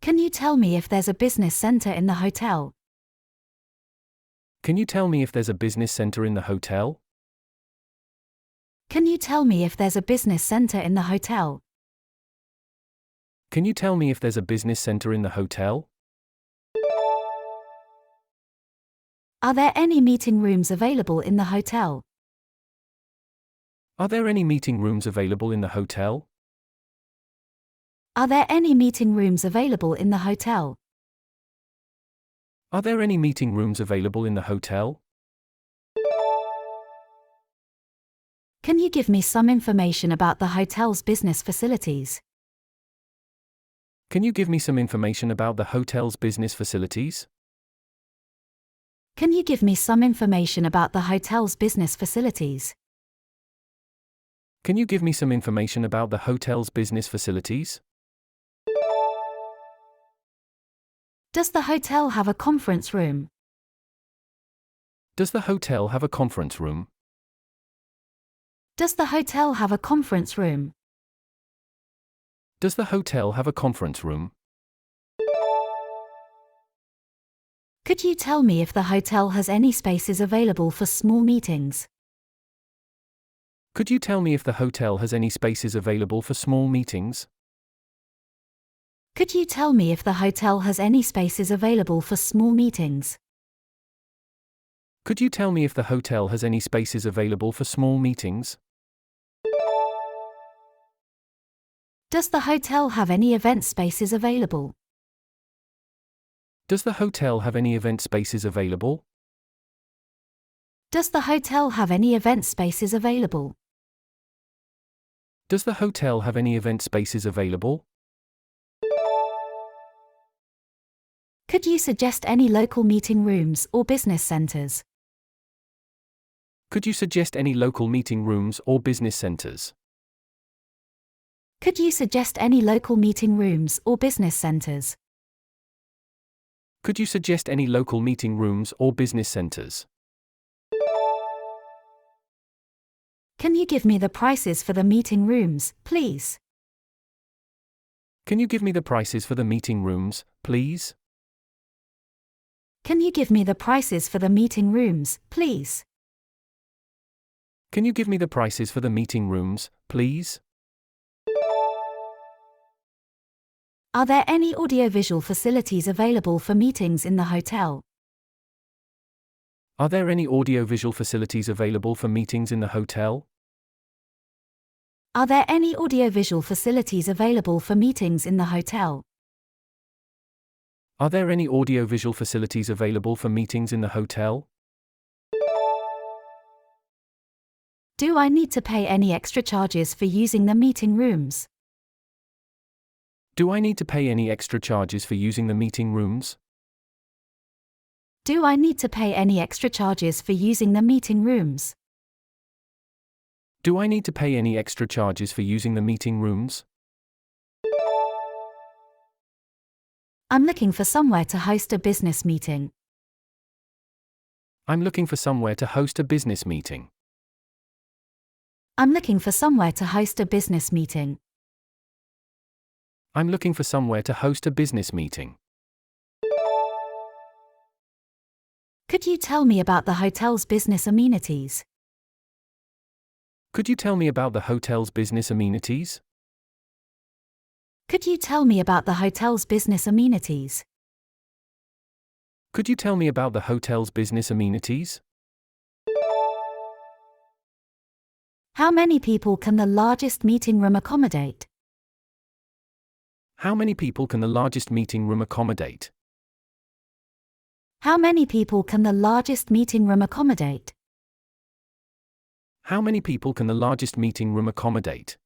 Can you tell me if there's a business center in the hotel? Can you tell me if there's a business center in the hotel? Can you tell me if there's a business center in the hotel? Can you tell me if there's a business center in the hotel? Are there any meeting rooms available in the hotel? Are there any meeting rooms available in the hotel? Are there any meeting rooms available in the hotel? Are there any meeting rooms available in the hotel? Can you give me some information about the hotel's business facilities? Can you give me some information about the hotel's business facilities? Can you give me some information about the hotel's business facilities? Can you give me some information about the hotel's business facilities? Does the hotel have a conference room? Does the hotel have a conference room? Does the hotel have a conference room? Does the hotel have a conference room? Could you tell me if the hotel has any spaces available for small meetings? Could you tell me if the hotel has any spaces available for small meetings? Could you tell me if the hotel has any spaces available for small meetings? Could you tell me if the hotel has any spaces available for small meetings? Does the hotel have any event spaces available? Does the hotel have any event spaces available? Does the hotel have any event spaces available? Does the hotel have any event spaces available? Could you suggest any local meeting rooms or business centers? Could you suggest any local meeting rooms or business centers? Could you suggest any local meeting rooms or business centers? Could you suggest any local meeting rooms or business centers? Can you give me the prices for the meeting rooms, please? Can you give me the prices for the meeting rooms, please? Can you give me the prices for the meeting rooms, please? Can you give me the prices for the meeting rooms, please? Are there any audiovisual facilities available for meetings in the hotel? Are there any audiovisual facilities available for meetings in the hotel? Are there any audiovisual facilities available for meetings in the hotel? Are there any audiovisual facilities available for meetings in the hotel? Do I need to pay any extra charges for using the meeting rooms? Do I need to pay any extra charges for using the meeting rooms? Do I need to pay any extra charges for using the meeting rooms? Do I need to pay any extra charges for using the meeting rooms? I'm looking for somewhere to host a business meeting. I'm looking for somewhere to host a business meeting. I'm looking for somewhere to host a business meeting. I'm looking for somewhere to host a business meeting. Could you tell me about the hotel's business amenities? Could you tell me about the hotel's business amenities? Could you tell me about the hotel's business amenities? Could you tell me about the hotel's business amenities? How many people can the largest meeting room accommodate? How many people can the largest meeting room accommodate? How many people can the largest meeting room accommodate? How many people can the largest meeting room accommodate?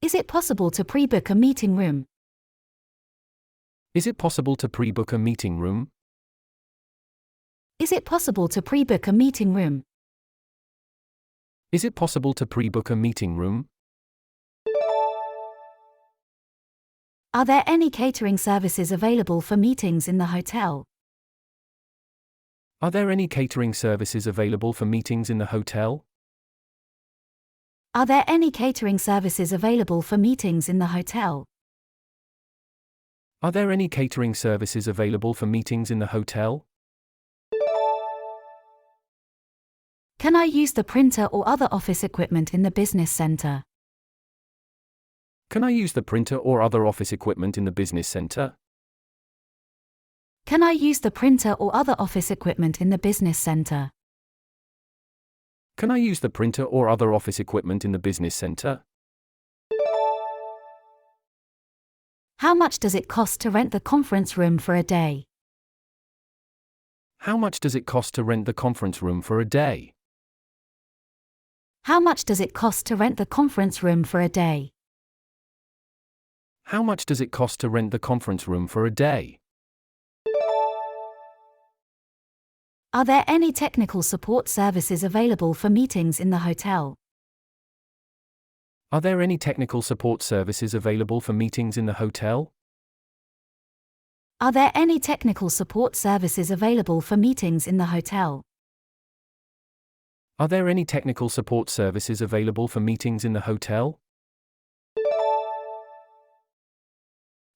Is it possible to pre-book a meeting room? Is it possible to pre-book a meeting room? Is it possible to pre-book a meeting room? Is it possible to pre-book a meeting room? Are there any catering services available for meetings in the hotel? Are there any catering services available for meetings in the hotel? Are there any catering services available for meetings in the hotel? Are there any catering services available for meetings in the hotel? Can I use the printer or other office equipment in the business center? Can I use the printer or other office equipment in the business center? Can I use the printer or other office equipment in the business center? Can I use the printer or other office equipment in the business center? How much does it cost to rent the conference room for a day? How much does it cost to rent the conference room for a day? How much does it cost to rent the conference room for a day? How much does it cost to rent the conference room for a day? Are there any technical support services available for meetings in the hotel? Are there any technical support services available for meetings in the hotel? Are there any technical support services available for meetings in the hotel? Are there any technical support services available for meetings in the hotel?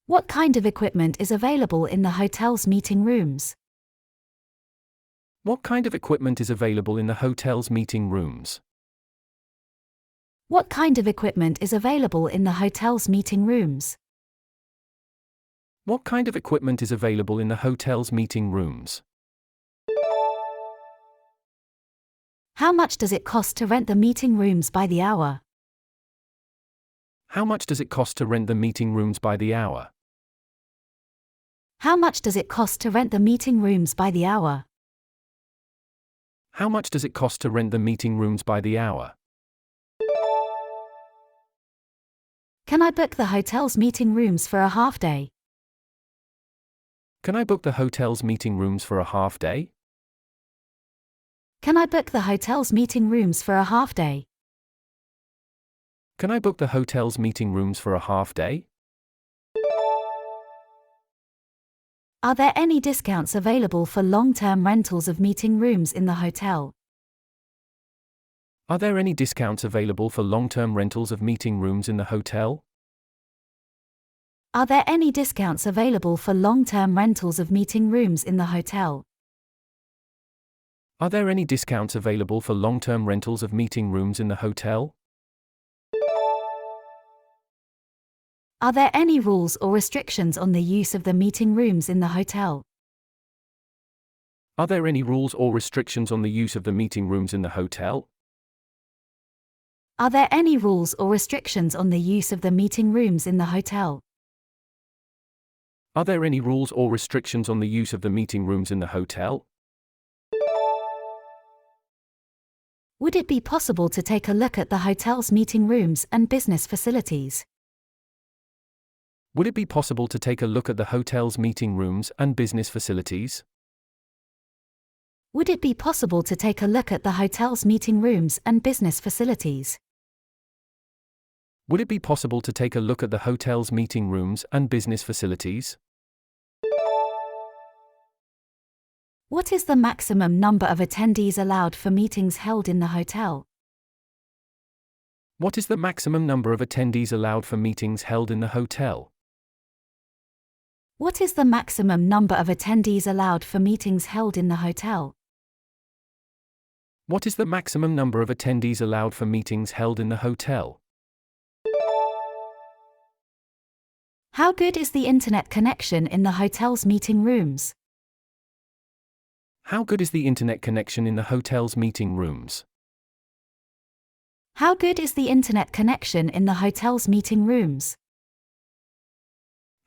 What kind of equipment is available in the hotel's meeting rooms? What kind of equipment is available in the hotel's meeting rooms? What kind of equipment is available in the hotel's meeting rooms? What kind of equipment is available in the hotel's meeting rooms? How much does it cost to rent the meeting rooms by the hour? How much does it cost to rent the meeting rooms by the hour? How much does it cost to rent the meeting rooms by the hour? How much does it cost to rent the meeting rooms by the hour? Can I book the hotel's meeting rooms for a half day? Can I book the hotel's meeting rooms for a half day? Can I book the hotel's meeting rooms for a half day? Can I book the hotel's meeting rooms for a half day? Are there any discounts available for long-term rentals of meeting rooms in the hotel? Are there any discounts available for long-term rentals of meeting rooms in the hotel? Are there any discounts available for long-term rentals of meeting rooms in the hotel? Are there any discounts available for long-term rentals of meeting rooms in the hotel? Are there any rules or restrictions on the use of the meeting rooms in the hotel? Are there any rules or restrictions on the use of the meeting rooms in the hotel? Are there any rules or restrictions on the use of the meeting rooms in the hotel? Are there any rules or restrictions on the use of the meeting rooms in the hotel? Would it be possible to take a look at the hotel's meeting rooms and business facilities? Would it be possible to take a look at the hotel's meeting rooms and business facilities? Would it be possible to take a look at the hotel's meeting rooms and business facilities? Would it be possible to take a look at the hotel's meeting rooms and business facilities? What is the maximum number of attendees allowed for meetings held in the hotel? What is the maximum number of attendees allowed for meetings held in the hotel? What is the maximum number of attendees allowed for meetings held in the hotel? What is the maximum number of attendees allowed for meetings held in the hotel? How good is the internet connection in the hotel's meeting rooms? How good is the internet connection in the hotel's meeting rooms? How good is the internet connection in the hotel's meeting rooms?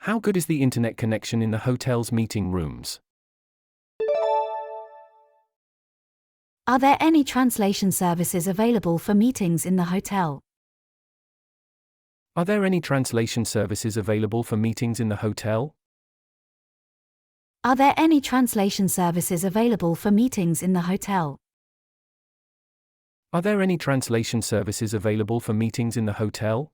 How good is the internet connection in the hotel's meeting rooms? Are there any translation services available for meetings in the hotel? Are there any translation services available for meetings in the hotel? Are there any translation services available for meetings in the hotel? Are there any translation services available for meetings in the hotel?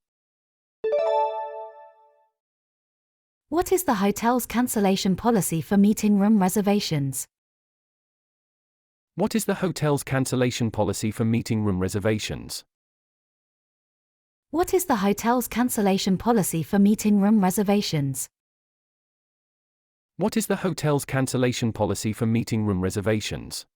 What is the hotel's cancellation policy for meeting room reservations? What is the hotel's cancellation policy for meeting room reservations? What is the hotel's cancellation policy for meeting room reservations? What is the hotel's cancellation policy for meeting room reservations?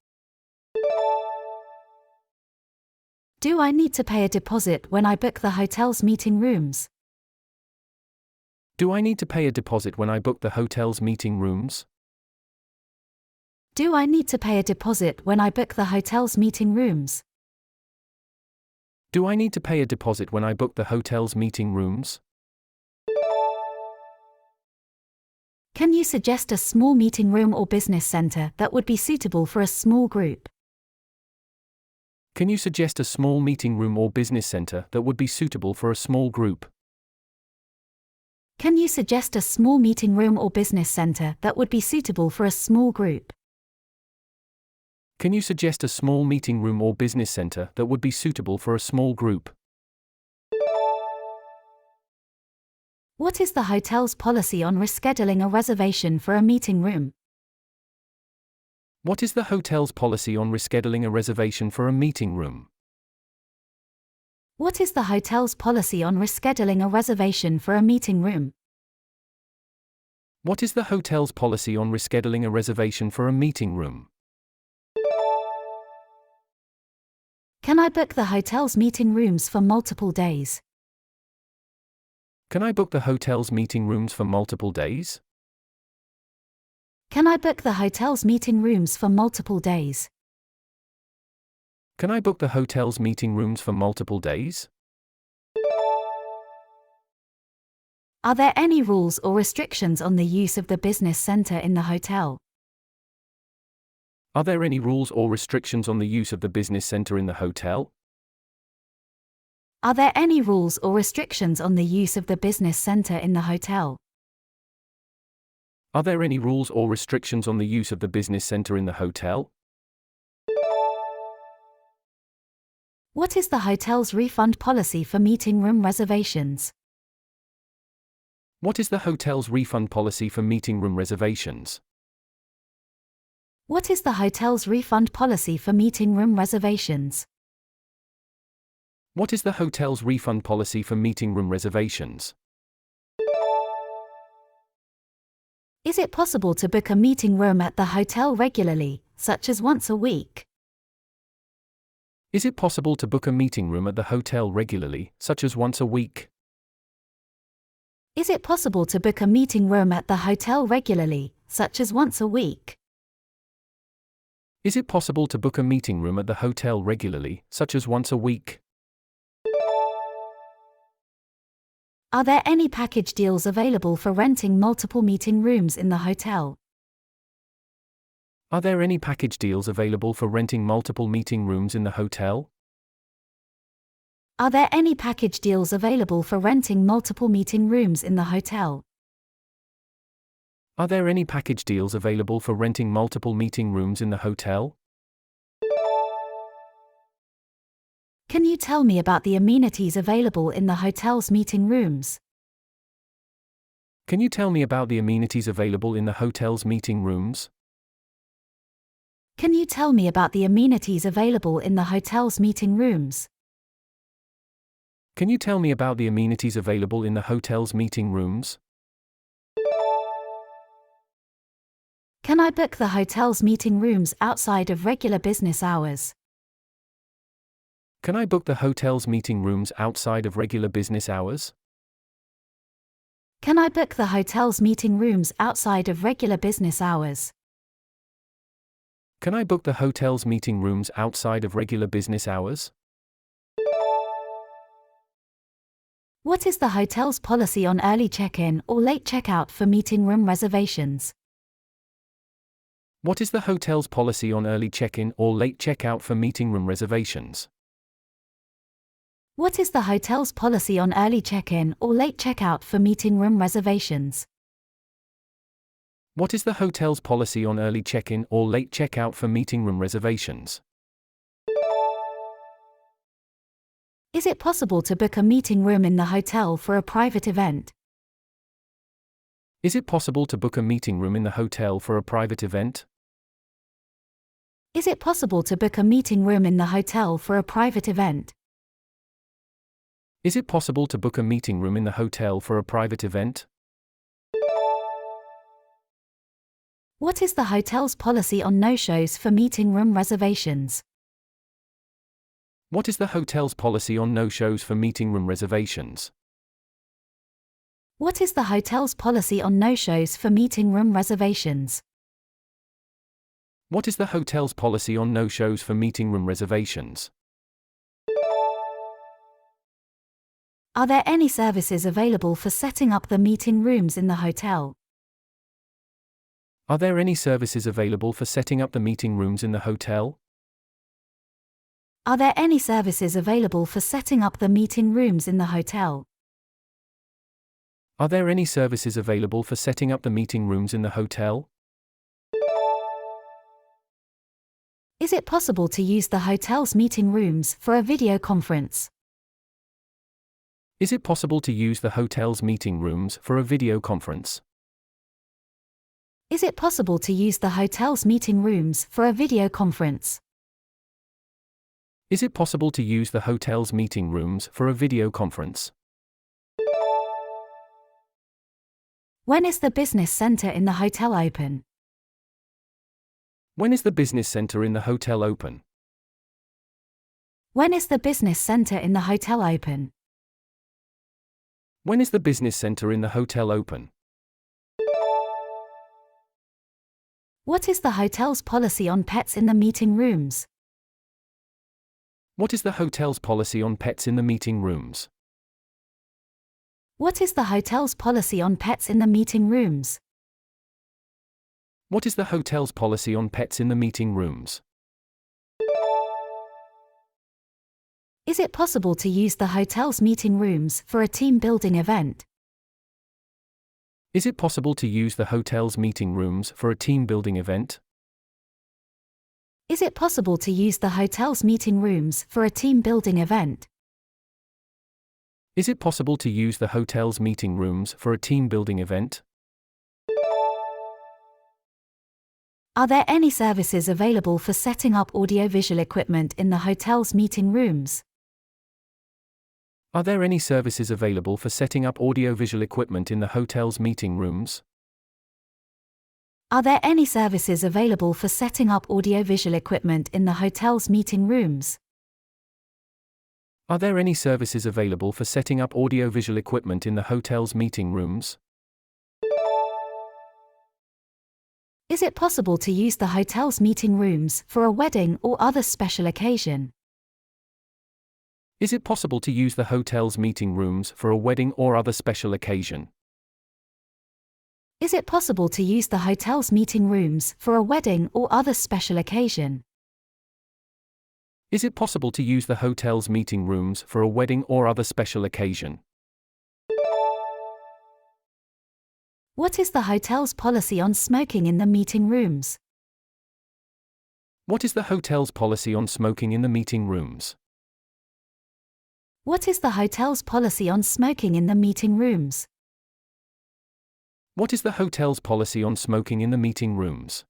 Do I need to pay a deposit when I book the hotel's meeting rooms? Do I need to pay a deposit when I book the hotel's meeting rooms? Do I need to pay a deposit when I book the hotel's meeting rooms? Do I need to pay a deposit when I book the hotel's meeting rooms? Can you suggest a small meeting room or business center that would be suitable for a small group? Can you suggest a small meeting room or business center that would be suitable for a small group? Can you suggest a small meeting room or business center that would be suitable for a small group? Can you suggest a small meeting room or business center that would be suitable for a small group? What is the hotel's policy on rescheduling a reservation for a meeting room? What is the hotel's policy on rescheduling a reservation for a meeting room? What is the hotel's policy on rescheduling a reservation for a meeting room? What is the hotel's policy on rescheduling a reservation for a meeting room? Can I book the hotel's meeting rooms for multiple days? Can I book the hotel's meeting rooms for multiple days? Can I book the hotel's meeting rooms for multiple days? Can I book the hotel's meeting rooms for multiple days? Are there any rules or restrictions on the use of the business center in the hotel? Are there any rules or restrictions on the use of the business center in the hotel? Are there any rules or restrictions on the use of the business center in the hotel? Are there any rules or restrictions on the use of the business center in the hotel? What is the hotel's refund policy for meeting room reservations? What is the hotel's refund policy for meeting room reservations? What is the hotel's refund policy for meeting room reservations? What is the hotel's refund policy for meeting room reservations? Is it possible to book a meeting room at the hotel regularly, such as once a week? Is it possible to book a meeting room at the hotel regularly, such as once a week? Is it possible to book a meeting room at the hotel regularly, such as once a week? Is it possible to book a meeting room at the hotel regularly, such as once a week? Are there any package deals available for renting multiple meeting rooms in the hotel? Are there any package deals available for renting multiple meeting rooms in the hotel? Are there any package deals available for renting multiple meeting rooms in the hotel? Are there any package deals available for renting multiple meeting rooms in the hotel? Can you tell me about the amenities available in the hotel's meeting rooms? Can you tell me about the amenities available in the hotel's meeting rooms? Can you tell me about the amenities available in the hotel's meeting rooms? Can you tell me about the amenities available in the hotel's meeting rooms? Can I book the hotel's meeting rooms outside of regular business hours? Can I book the hotel's meeting rooms outside of regular business hours? Can I book the hotel's meeting rooms outside of regular business hours? Can I book the hotel's meeting rooms outside of regular business hours? What is the hotel's policy on early check-in or late check-out for meeting room reservations? What is the hotel's policy on early check-in or late check-out for meeting room reservations? What is the hotel's policy on early check-in or late check-out for meeting room reservations? What is the hotel's policy on early check-in or late check-out for meeting room reservations? Is it possible to book a meeting room in the hotel for a private event? Is it possible to book a meeting room in the hotel for a private event? Is it possible to book a meeting room in the hotel for a private event? Is it possible to book a meeting room in the hotel for a private event? What is the hotel's policy on no-shows for meeting room reservations? What is the hotel's policy on no-shows for meeting room reservations? What is the hotel's policy on no-shows for meeting room reservations? What is the hotel's policy on no-shows for meeting room reservations? Are there any services available for setting up the meeting rooms in the hotel? Are there any services available for setting up the meeting rooms in the hotel? Are there any services available for setting up the meeting rooms in the hotel? Are there any services available for setting up the meeting rooms in the hotel? Is it possible to use the hotel's meeting rooms for a video conference? Is it possible to use the hotel's meeting rooms for a video conference? Is it possible to use the hotel's meeting rooms for a video conference? Is it possible to use the hotel's meeting rooms for a video conference? When is the business center in the hotel open? When is the business center in the hotel open? When is the business center in the hotel open? When is the business center in the hotel open? What is the hotel's policy on pets in the meeting rooms? What is the hotel's policy on pets in the meeting rooms? What is the hotel's policy on pets in the meeting rooms? What is the hotel's policy on pets in the meeting rooms? Is it possible to use the hotel's meeting rooms for a team building event? Is it possible to use the hotel's meeting rooms for a team building event? Is it possible to use the hotel's meeting rooms for a team building event? Is it possible to use the hotel's meeting rooms for a team building event? Are there any services available for setting up audiovisual equipment in the hotel's meeting rooms? Are there any services available for setting up audiovisual equipment in the hotel's meeting rooms? Are there any services available for setting up audiovisual equipment in the hotel's meeting rooms? Are there any services available for setting up audiovisual equipment in the hotel's meeting rooms? Is it possible to use the hotel's meeting rooms for a wedding or other special occasion? Is it possible to use the hotel's meeting rooms for a wedding or other special occasion? Is it possible to use the hotel's meeting rooms for a wedding or other special occasion? Is it possible to use the hotel's meeting rooms for a wedding or other special occasion? What is the hotel's policy on smoking in the meeting rooms? What is the hotel's policy on smoking in the meeting rooms? What is the hotel's policy on smoking in the meeting rooms? What is the hotel's policy on smoking in the meeting rooms?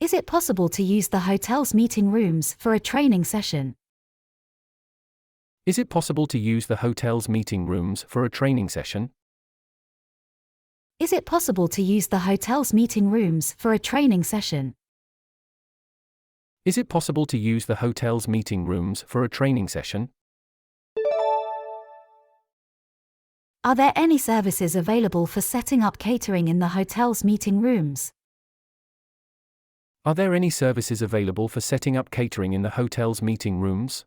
Is it possible to use the hotel's meeting rooms for a training session? Is it possible to use the hotel's meeting rooms for a training session? Is it possible to use the hotel's meeting rooms for a training session? Is it possible to use the hotel's meeting rooms for a training session? Are there any services available for setting up catering in the hotel's meeting rooms? Are there any services available for setting up catering in the hotel's meeting rooms?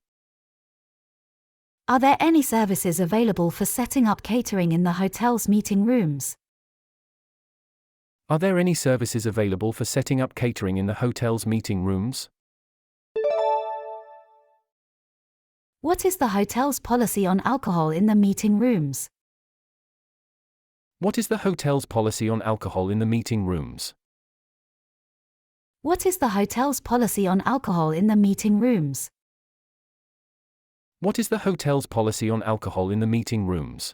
Are there any services available for setting up catering in the hotel's meeting rooms? Are there any services available for setting up catering in the hotel's meeting rooms? What is the hotel's policy on alcohol in the meeting rooms? What is the hotel's policy on alcohol in the meeting rooms? What is the hotel's policy on alcohol in the meeting rooms? What is the hotel's policy on alcohol in the meeting rooms?